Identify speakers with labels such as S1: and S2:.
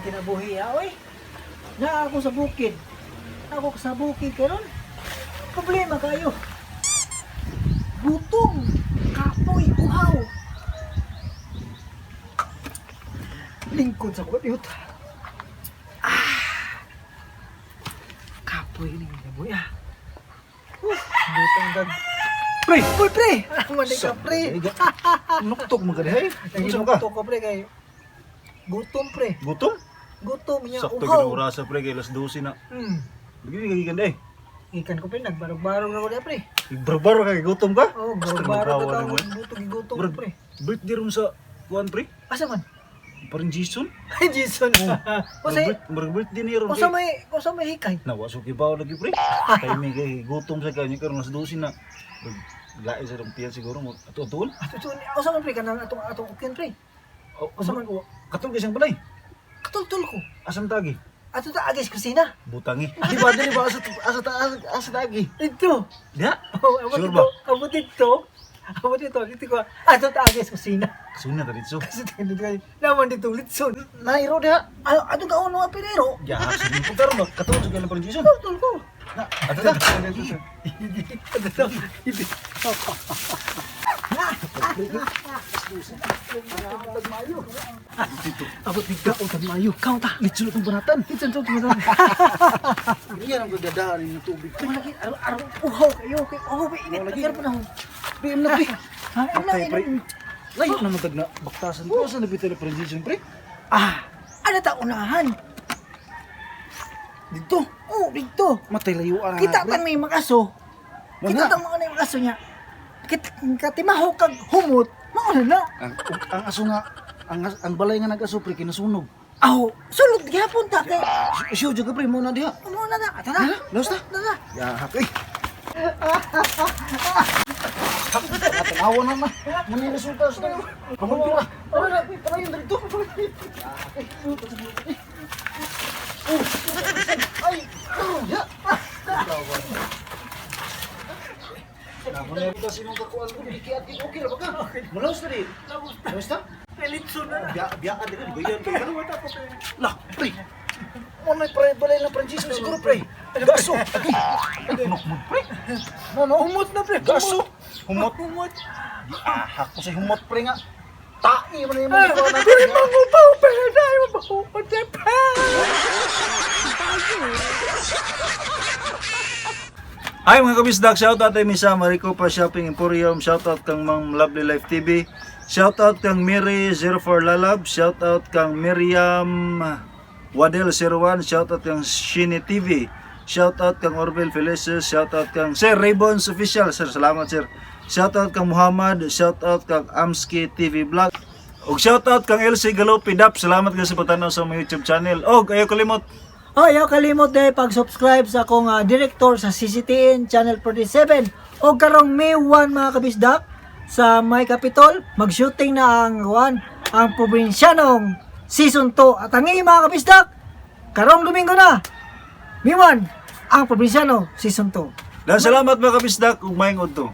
S1: kinabuhi oy. Na ako sa bukid. Ako sa bukid karon. Problema kayo. Gutom, kapoy, uhaw. Lingkod sa kuwat. Kapoy ni kinabuhi Gutom dag.
S2: Pre!
S1: Uy, pre! Mali ka, pre!
S2: Nuktok mo ka hay. Gusto mo ka?
S1: Nagilukto ka, pre, kay... Gutom, pre.
S2: Gutom?
S1: Gutom niya,
S2: Sakto
S1: uhaw.
S2: ginurasa pre kay alas 12 na. Bigyan ka gikan eh.
S1: Ikan ko, pre, nagbarog-barog na ko na, pre.
S2: Barbaro kay gutom ka?
S1: Oh,
S2: Basta
S1: barog-barog
S2: magawa
S1: ka
S2: naman.
S1: gutom,
S2: Brad,
S1: pre.
S2: birthday ron sa kuan pre.
S1: Asa man?
S2: Parang Jason.
S1: Ay, Jason. Kasi,
S2: Birthday ni ron.
S1: kung sa may hikay.
S2: Nawasuki ba lagi pre? Kay may kay gutom sa kanya karon alas 12 na. Lain sa rumpian siguro mo atuon.
S1: Kung sa man, pre, kanang atong ukin, pre. Kung sa man ko,
S2: Katul kasi ang balay.
S1: katultul ko.
S2: Asam tagi.
S1: Ato ta agis kusina.
S2: Butangi. Di ba dili ba asa tagi?
S1: Ito.
S2: Dia?
S1: Oh, abot
S2: Sure
S1: ito.
S2: ba?
S1: Abot ito. Abot ito. Dito ko. Ato ta agis kusina.
S2: Suna ta dito.
S1: Kasi tingin ko, naman dito litson.
S2: Nairo dia.
S1: Ano ka uno ang pinero?
S2: Ya, sige ko pero no katul sa kanya parang Jason.
S1: Katultul ko.
S2: Na, ato ta.
S1: Abot bigla o tagmayo. Kau ta.
S2: Litsun itong banatan.
S1: Kitsan to tumatang.
S2: Iyan ang gagadahan ng tubig.
S1: Malaki araw uhaw kayo. Oh, init lagi pa na.
S2: PM na pre.
S1: Ano
S2: Okay, pre.
S1: na?
S2: Layo naman tag na baktasan ko sa nabitin na parang Jason pre.
S1: Ano ta unahan?
S2: Dito.
S1: Oh, dito.
S2: Matay layuan.
S1: Kita tang may makaso. Kita tang mga makaso niya. Kita timaho kag humot. Mauna na.
S2: Ang aso nga ang balay nga nag-aso pre kinasunog.
S1: Aw, sulod gyapon ta kay.
S2: Siyo jaga pre mo na diha.
S1: Muna na. Ata na.
S2: Laos ta.
S1: Na.
S2: Ya, hakay. Tanawa na na. Muna resulta sa tayo. Pamagpira.
S1: Wala, patayin dito.
S2: Ay! Ya! Muna kasi mong kakuan ko. Ikiati okay na ba ka? Mulaos na rin. Laos ta?
S1: Pelitson na.
S2: Biyaan din. Bayan kayo.
S1: Ano ta ko?
S2: Lah, pre. May pre balay lang Francisco siguro pre. Gaso. Nokmod pre.
S1: Humot na pre.
S2: Gaso. Humot.
S1: Humot.
S2: Hak ko sa humot pre nga. Tai mo na yung
S1: Ah,
S2: mga ikaw na.
S1: Pero mangupaw pa na tayo. Mabaho pa pa.
S2: Ay mga kabisdak, shoutout kay Misa Maricopa Shopping Emporium, shoutout kang Mang Lovely Life TV, shoutout kang Mary 04 Lalab, shoutout kang Miriam Wadel 01, shoutout kang Shini TV, shoutout kang Orville Felices, shoutout kang Sir Raybons Official, sir salamat sir, shoutout kang Muhammad, shoutout kang Amski TV Vlog, ug shoutout kang LC Galopi Dap, salamat kayo sa pagtanaw sa mga YouTube channel, og ayaw kalimot.
S1: Oh, ayaw kalimot dahil pag-subscribe sa akong director sa CCTN Channel 47. O karong May 1 mga kabisdak sa May Capitol, mag-shooting na ang Provincianong Season 2. At ang mga kabisdak, karong Domingo na, May 1, ang Provinciano Season 2.
S2: Dan salamat mga kabisdak ug maayong udto.